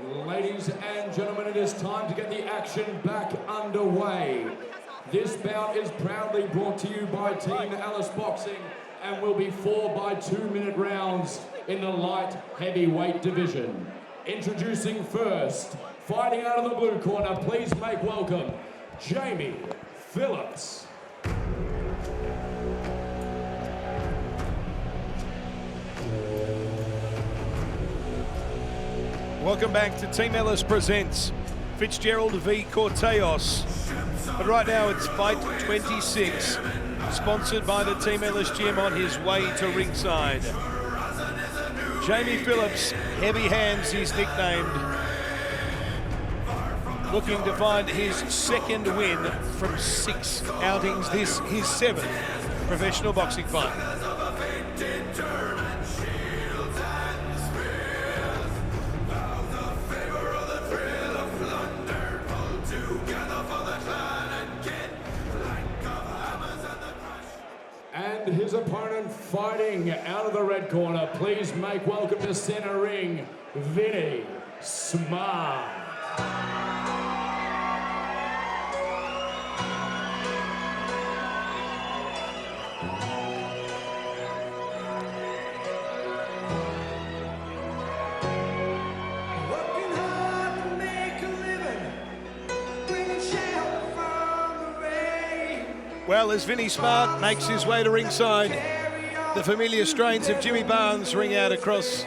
Ladies and gentlemen, it is time to get the action back underway. This bout is proudly brought to you by Team Alice Boxing and will be 4 by 2-minute rounds in the light heavyweight division. Introducing first, fighting out of the blue corner, please make welcome Jamie Phillips. Welcome back to Team Ellis presents Fitzgerald v Corteos. But right now it's fight 26, sponsored by the Team Ellis gym on his way to ringside. Jamie Phillips, Heavy Hands he's nicknamed, looking to find his second win from 6 outings, this his 7th professional boxing fight. And his opponent fighting out of the red corner, please make welcome to center ring, Vinnie Smart. Well, as Vinnie Smart makes his way to ringside, the familiar strains of Jimmy Barnes ring out across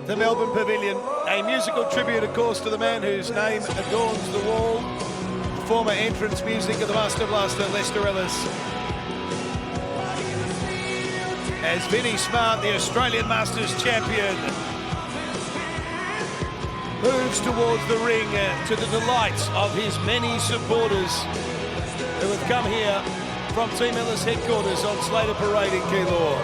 the Melbourne Pavilion. A musical tribute, of course, to the man whose name adorns the wall, former entrance music of the Master Blaster, Lester Ellis. As Vinnie Smart, the Australian Masters champion, moves towards the ring to the delight of his many supporters who have come here from Team Ellis headquarters on Slater Parade in Keilor.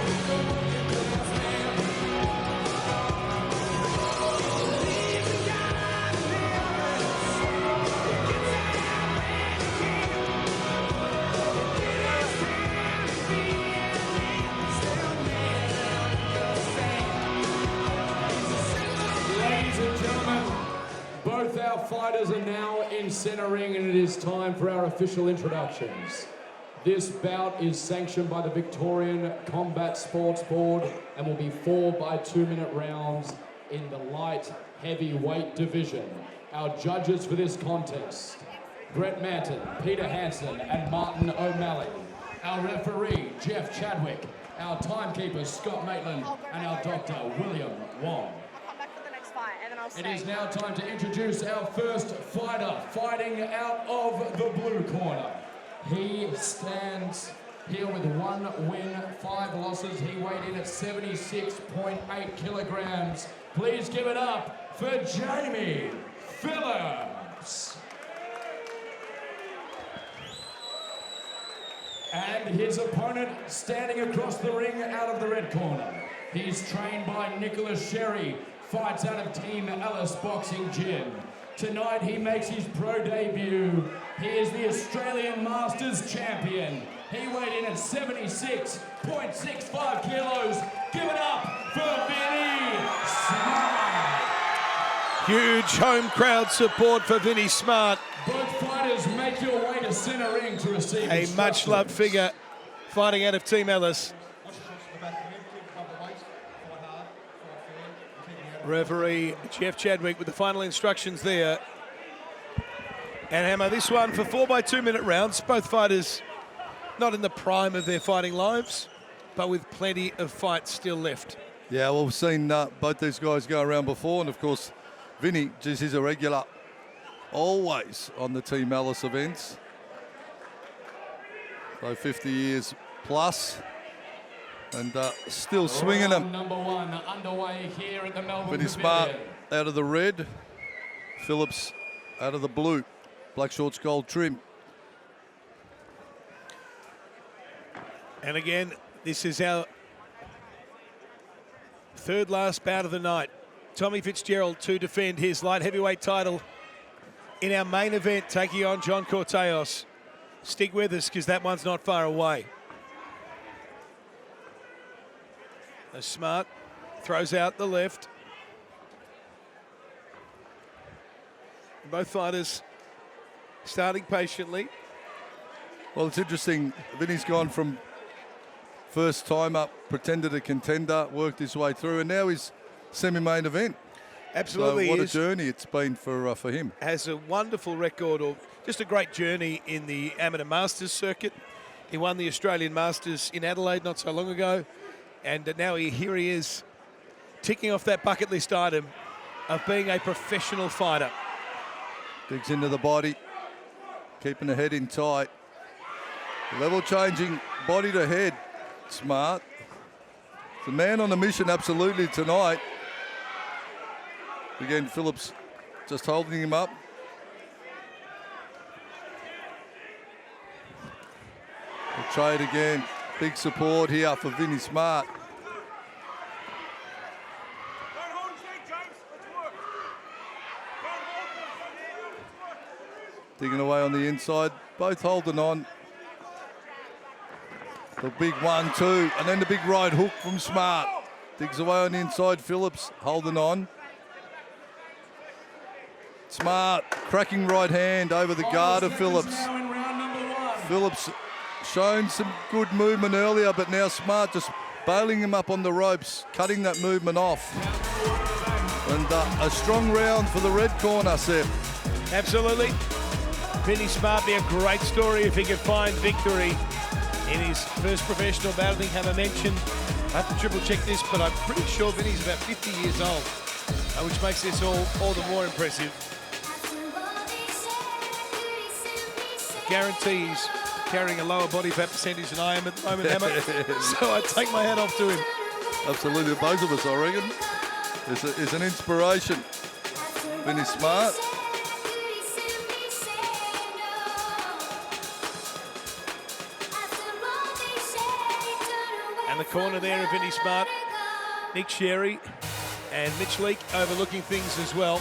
Ladies and gentlemen, both our fighters are now in center ring and it is time for our official introductions. This bout is sanctioned by the Victorian Combat Sports Board and will be 4 by 2-minute rounds in the light heavyweight division. Our judges for this contest, Brett Manton, Peter Hansen and Martin O'Malley. Our referee, Jeff Chadwick. Our timekeeper, Scott Maitland, and our doctor, William Wong. It is now time to introduce our first fighter, fighting out of the blue corner. He stands here with 1 win, 5 losses. He weighed in at 76.8 kilograms. Please give it up for Jamie Phillips. And his opponent standing across the ring out of the red corner. He's trained by Nicholas Sherry, fights out of Team Alice Boxing Gym. Tonight he makes his pro debut. He is the Australian Masters champion. He weighed in at 76.65 kilos. Give it up for Vinnie Smart. Huge home crowd support for Vinnie Smart. Both fighters make your way to center ring to receive A much-loved figure fighting out of Team Ellis. Referee Jeff Chadwick with the final instructions there. And Hammer, this one for 4 by 2-minute rounds. Both fighters not in the prime of their fighting lives, but with plenty of fights still left. Yeah, well, we've seen both these guys go around before, and of course, Vinnie just is a regular, always on the Team Alice events. So 50 years plus. And still swinging them. Number 1 underway here at the Melbourne Vinnie Smart out of the red, Phillips out of the blue, black shorts, gold trim. And again, this is our third last bout of the night. Tommy Fitzgerald to defend his light heavyweight title in our main event, taking on John Corteos. Stick with us because that one's not far away. Smart throws out the left. Both fighters starting patiently. Well, it's interesting. Vinnie's gone from first time up, pretender to contender, worked his way through, and now he's semi-main event. Absolutely. So what a journey it's been for him. Has a wonderful record, or just a great journey in the amateur masters circuit. He won the Australian Masters in Adelaide not so long ago, and now here he is, ticking off that bucket list item of being a professional fighter. Digs into the body, keeping the head in tight. Level changing, body to head, Smart. The man on a mission absolutely tonight. Again, Phillips just holding him up. We'll trade again. Big support here for Vinnie Smart. Digging away on the inside, both holding on. The big 1-2, and then the big right hook from Smart. Digs away on the inside, Phillips holding on. Smart, cracking right hand over the guard of Phillips. Phillips shown some good movement earlier, but now Smart just bailing him up on the ropes, cutting that movement off. And a strong round for the red corner, Seb. Absolutely. Vinnie Smart be a great story if he could find victory in his first professional battle. I think Hammer mentioned, I have to triple check this, but I'm pretty sure Vinnie's about 50 years old, which makes this all the more impressive. Guarantees carrying a lower body fat percentage than I am at the moment, Hammer. So I take my hat off to him. Absolutely, both of us, I reckon. It's an inspiration. Vinnie Smart. And the corner there of Vinnie Smart, Nick Sherry and Mitch Leake overlooking things as well.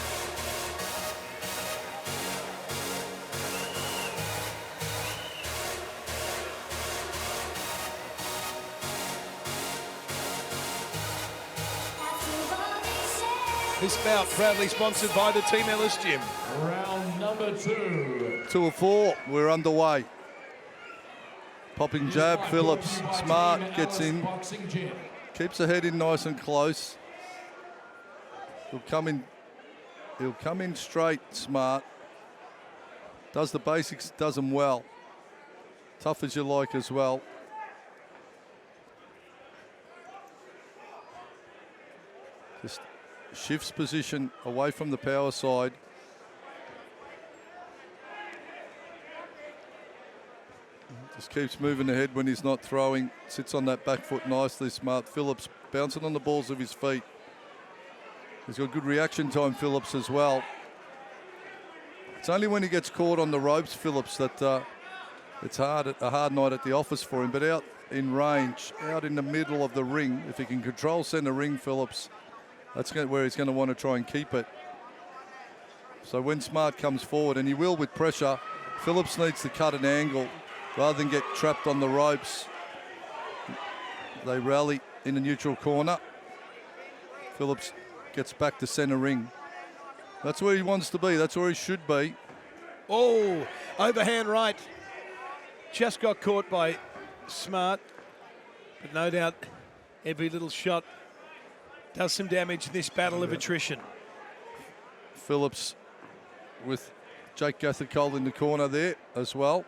This bout proudly sponsored by the Team Ellis Gym. Round number 2. 2 of 4, we're underway. Popping jab, Phillips. Smart gets in. Keeps the head in nice and close. He'll come in straight, Smart. Does the basics, does them well. Tough as you like as well. Just shifts position away from the power side. Just keeps moving ahead when he's not throwing. Sits on that back foot nicely, Smart. Phillips bouncing on the balls of his feet. He's got good reaction time, Phillips, as well. It's only when he gets caught on the ropes, Phillips, that it's a hard night at the office for him. But out in range, out in the middle of the ring, if he can control centre ring, Phillips, that's where he's going to want to try and keep it. So when Smart comes forward, and he will with pressure, Phillips needs to cut an angle rather than get trapped on the ropes. They rally in the neutral corner. Phillips gets back to centre ring. That's where he wants to be. That's where he should be. Oh, overhand right. Just got caught by Smart. But no doubt every little shot does some damage in this battle of attrition. Phillips with Jake Gathercole in the corner there as well.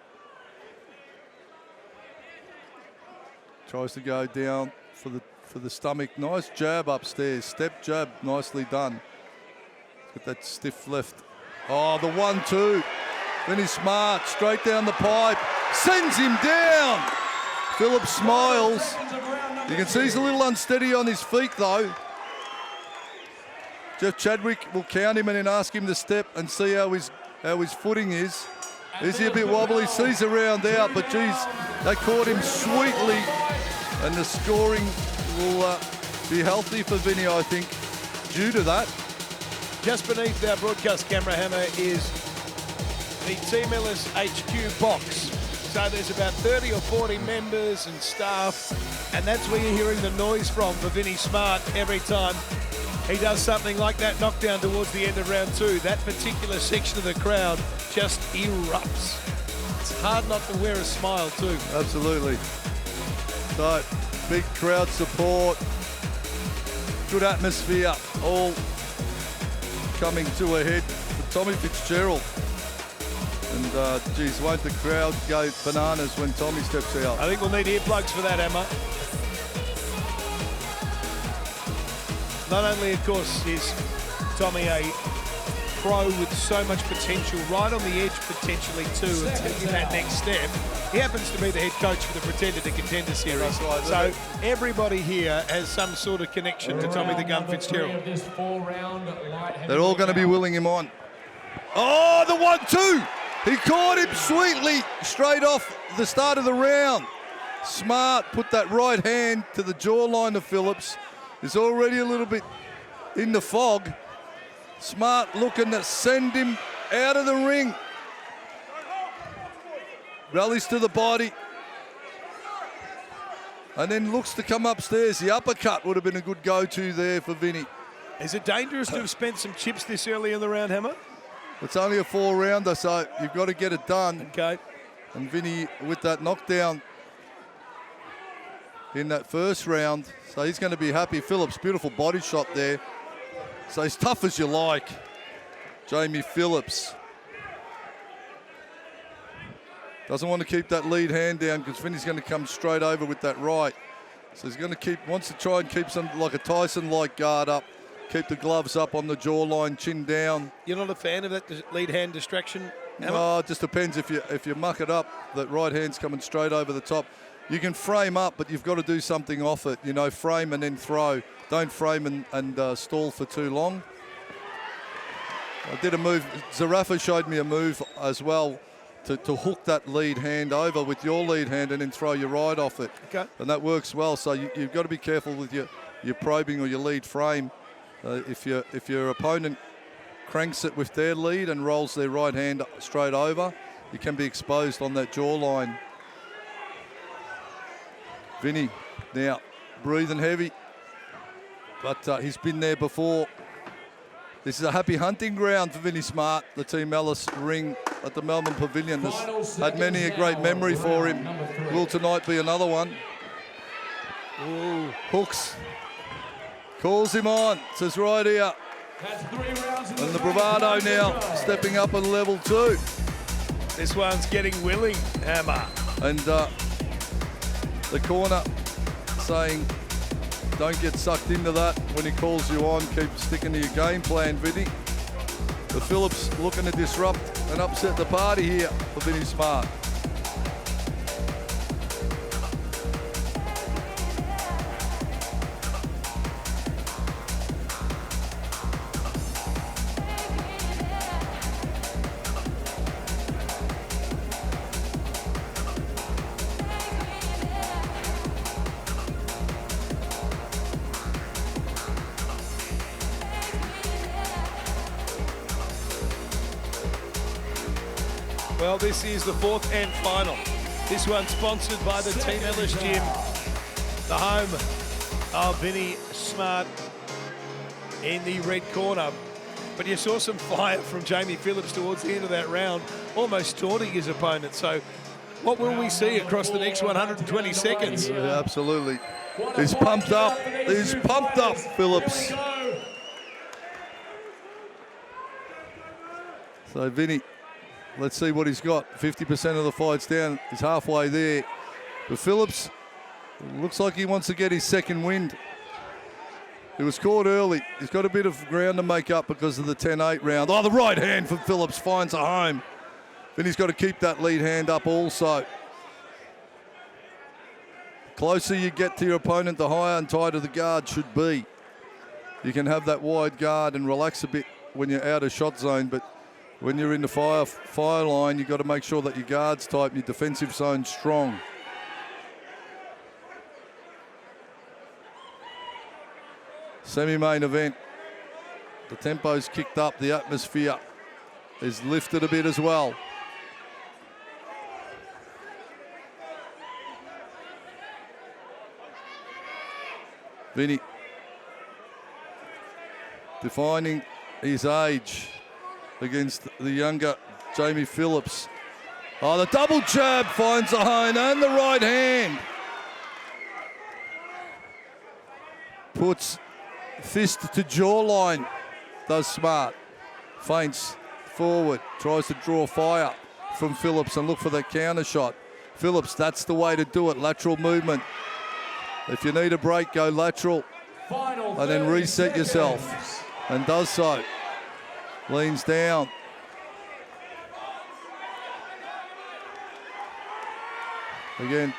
Tries to go down for the stomach. Nice jab upstairs. Step jab, nicely done. Got that stiff left. Oh, the 1-2. Vinnie Smart straight down the pipe. Sends him down. Phillips smiles. You can see he's a little unsteady on his feet though. Jeff Chadwick will count him and then ask him to step and see how his footing is. Is he a bit wobbly? Sees a round out, but geez, they caught him sweetly. And the scoring will be healthy for Vinnie, I think, due to that. Just beneath our broadcast camera, Hammer, is the Team Ellis HQ box. So there's about 30 or 40 members and staff, and that's where you're hearing the noise from for Vinnie Smart every time he does something like that knockdown towards the end of round 2, that particular section of the crowd just erupts. It's hard not to wear a smile too. Absolutely. So, big crowd support, good atmosphere, all coming to a head for Tommy Fitzgerald. And, geez, won't the crowd go bananas when Tommy steps out? I think we'll need earplugs for that, Emma. Not only, of course, is Tommy a pro with so much potential, right on the edge potentially too, of taking that next step. He happens to be the head coach for the Pretender to Contender series. That's right, so everybody here has some sort of connection to Tommy the Gun Fitzgerald. They're all going to be willing him on. Oh, the 1-2! He caught him sweetly straight off the start of the round. Smart put that right hand to the jawline of Phillips. He's already a little bit in the fog. Smart looking to send him out of the ring. Rallies to the body. And then looks to come upstairs. The uppercut would have been a good go-to there for Vinnie. Is it dangerous to have spent some chips this early in the round, Hammer? It's only a 4-rounder, so you've got to get it done. Okay. And Vinnie with that knockdown in that first round, so he's going to be happy. Phillips, beautiful body shot there. So he's tough as you like, Jamie Phillips. Doesn't want to keep that lead hand down because Vinnie's going to come straight over with that right. So he's going to wants to try and keep some, like a Tyson-like guard up. Keep the gloves up on the jawline, chin down. You're not a fan of that lead hand distraction, Emma? No, it just depends. If you muck it up, that right hand's coming straight over the top. You can frame up, but you've got to do something off it. You know, frame and then throw. Don't frame and stall for too long. I did a move. Zarafa showed me a move as well to hook that lead hand over with your lead hand and then throw your right off it. Okay. And that works well. So you've got to be careful with your probing or your lead frame. If your opponent cranks it with their lead and rolls their right hand straight over, you can be exposed on that jawline. Vinnie now breathing heavy, but he's been there before. This is a happy hunting ground for Vinnie Smart. The Team Ellis ring at the Melbourne Pavilion has had many a great memory for him. Will tonight be another one? Ooh. Hooks. Calls him on, says right here. And the bravado now stepping up on level 2. This one's getting willing, Hammer. And the corner saying, don't get sucked into that when he calls you on. Keep sticking to your game plan, Vinnie. But Phillips looking to disrupt and upset the party here for Vinnie Smart. Well, this is the 4th and final. This one sponsored by the Team Ellis Gym, the home of Vinnie Smart in the red corner. But you saw some fire from Jamie Phillips towards the end of that round, almost taunting his opponent. So what will we see across the next 120 seconds? Yeah, absolutely. He's pumped up. He's pumped up, Phillips. So Vinnie, let's see what he's got. 50% of the fight's down. He's halfway there. But Phillips looks like he wants to get his second wind. He was caught early. He's got a bit of ground to make up because of the 10-8 round. Oh, the right hand from Phillips finds a home. Then he's got to keep that lead hand up also. Closer you get to your opponent, the higher and tighter the guard should be. You can have that wide guard and relax a bit when you're out of shot zone, but when you're in the fire line, you've got to make sure that your guard's tight and your defensive zone's strong. Semi-main event. The tempo's kicked up. The atmosphere is lifted a bit as well. Vinnie defining his age against the younger Jamie Phillips. Oh, the double jab finds the hone and the right hand. Puts fist to jawline, does Smart. Feints forward, tries to draw fire from Phillips and look for that counter shot. Phillips, that's the way to do it, lateral movement. If you need a break, go lateral and then reset yourself, and does so. Leans down. Again,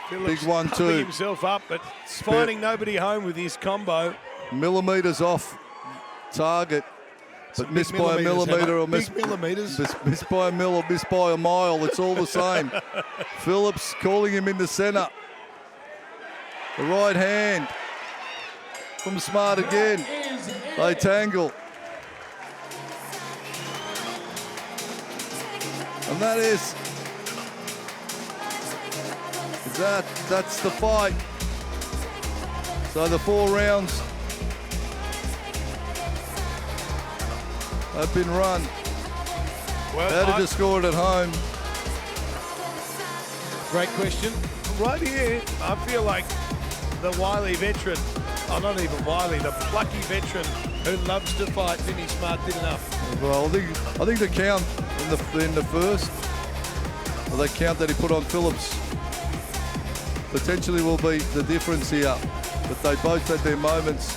Phillips big 1-2. pumping himself up, but finding nobody home with his combo. Millimetres off target, but missed by a millimetre or missed by a mil or missed by a mile. It's all the same. Phillips calling him in the centre. The right hand from Smart again. They tangle. And that's the fight. So the 4 rounds have been run. Well, How did you score it at home? Great question. Right here, I feel like the wily veteran, not even wily, the plucky veteran who loves to fight, Vinnie Smart, did enough. Well, I think the count in the first, or the count that he put on Phillips, potentially will be the difference here. But they both had their moments.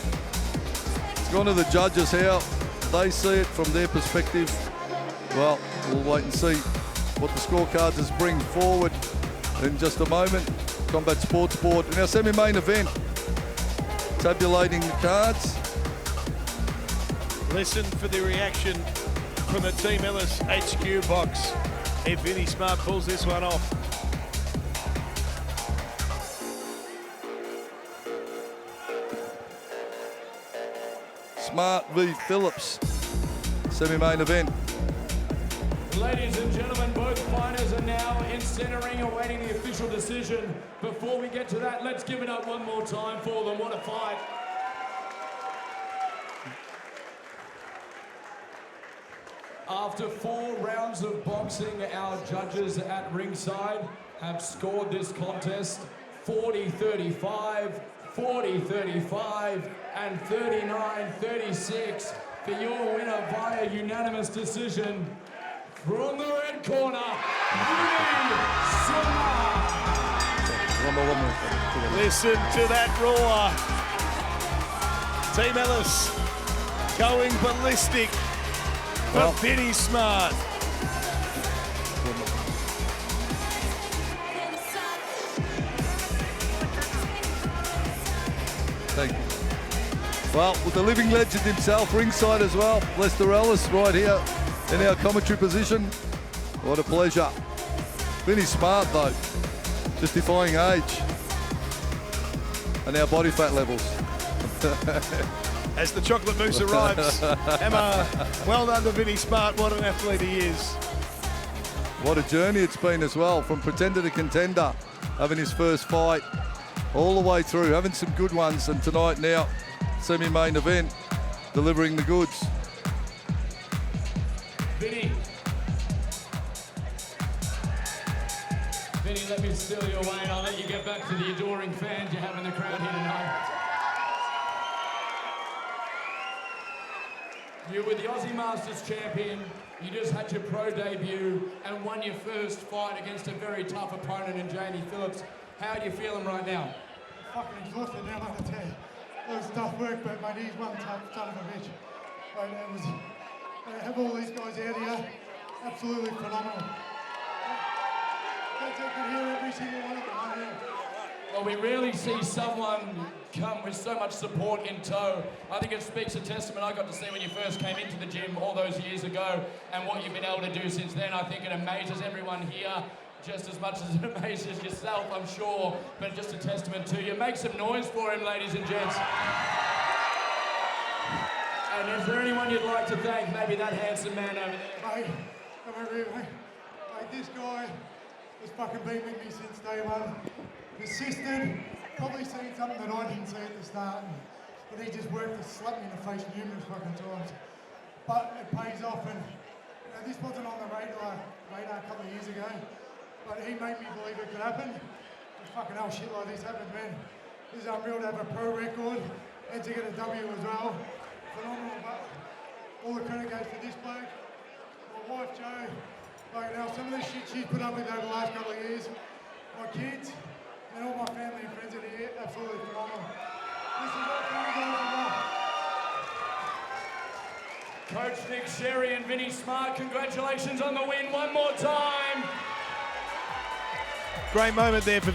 It's gone to the judges how they see it from their perspective. Well, we'll wait and see what the scorecards bring forward in just a moment. Combat Sports Board in our semi-main event, tabulating the cards. Listen for the reaction from the Team Ellis HQ box if Vinnie Smart pulls this one off. Smart v Phillips, semi-main event. Ladies and gentlemen, both fighters are now in centering, awaiting the official decision. Before we get to that, let's give it up one more time for them. What a fight. After 4 rounds of boxing, our judges at ringside have scored this contest 40-35, 40-35, and 39-36 for your winner via unanimous decision. From the red corner, Vinnie Smart. Listen to that roar. Team Ellis going ballistic for Vinnie Smart. Thank you. Well, with the living legend himself ringside as well, Lester Ellis right here in our commentary position. What a pleasure. Vinnie Smart though, just defying age and our body fat levels. As the chocolate mousse arrives, Emma, well done to Vinnie Smart. What an athlete he is. What a journey it's been as well, from pretender to contender, having his first fight all the way through, having some good ones, and tonight now, semi-main event, delivering the goods. Vinnie, let me steal you away and I'll let you get back to the adoring fans you have in the crowd here tonight. You were the Aussie Masters champion, you just had your pro debut and won your first fight against a very tough opponent in Jamie Phillips. How are you feeling right now? Fucking exhausted now, I tell you. It was tough work, but my knees one tough son of a bitch. But it was, to have all these guys out here, absolutely phenomenal. I can hear every single one of them right now. Well, we rarely see someone come with so much support in tow. I think it speaks a testament I got to see when you first came into the gym all those years ago, and what you've been able to do since then. I think it amazes everyone here just as much as it amazes yourself, I'm sure, but just a testament to you. Make some noise for him, ladies and gents. And is there anyone you'd like to thank? Maybe that handsome man over there. Mate, come over here, mate. Mate, this guy has fucking been with me since day one. Persistent, probably seen something that I didn't see at the start. but he just worked to slap me in the face numerous fucking times. But it pays off, and this wasn't on the radar a couple of years ago, but he made me believe it could happen. Just fucking hell, shit like this happens, man. This is unreal to have a pro record and to get a W as well. Phenomenal, but all the credit goes to this bloke, my wife Jo. Like now, some of the shit she's put up with over the last couple of years, my kids and all my family and friends that are here, absolutely phenomenal. This is what comes over. Coach Nick Sherry and Vinnie Smart, congratulations on the win one more time. Great moment there for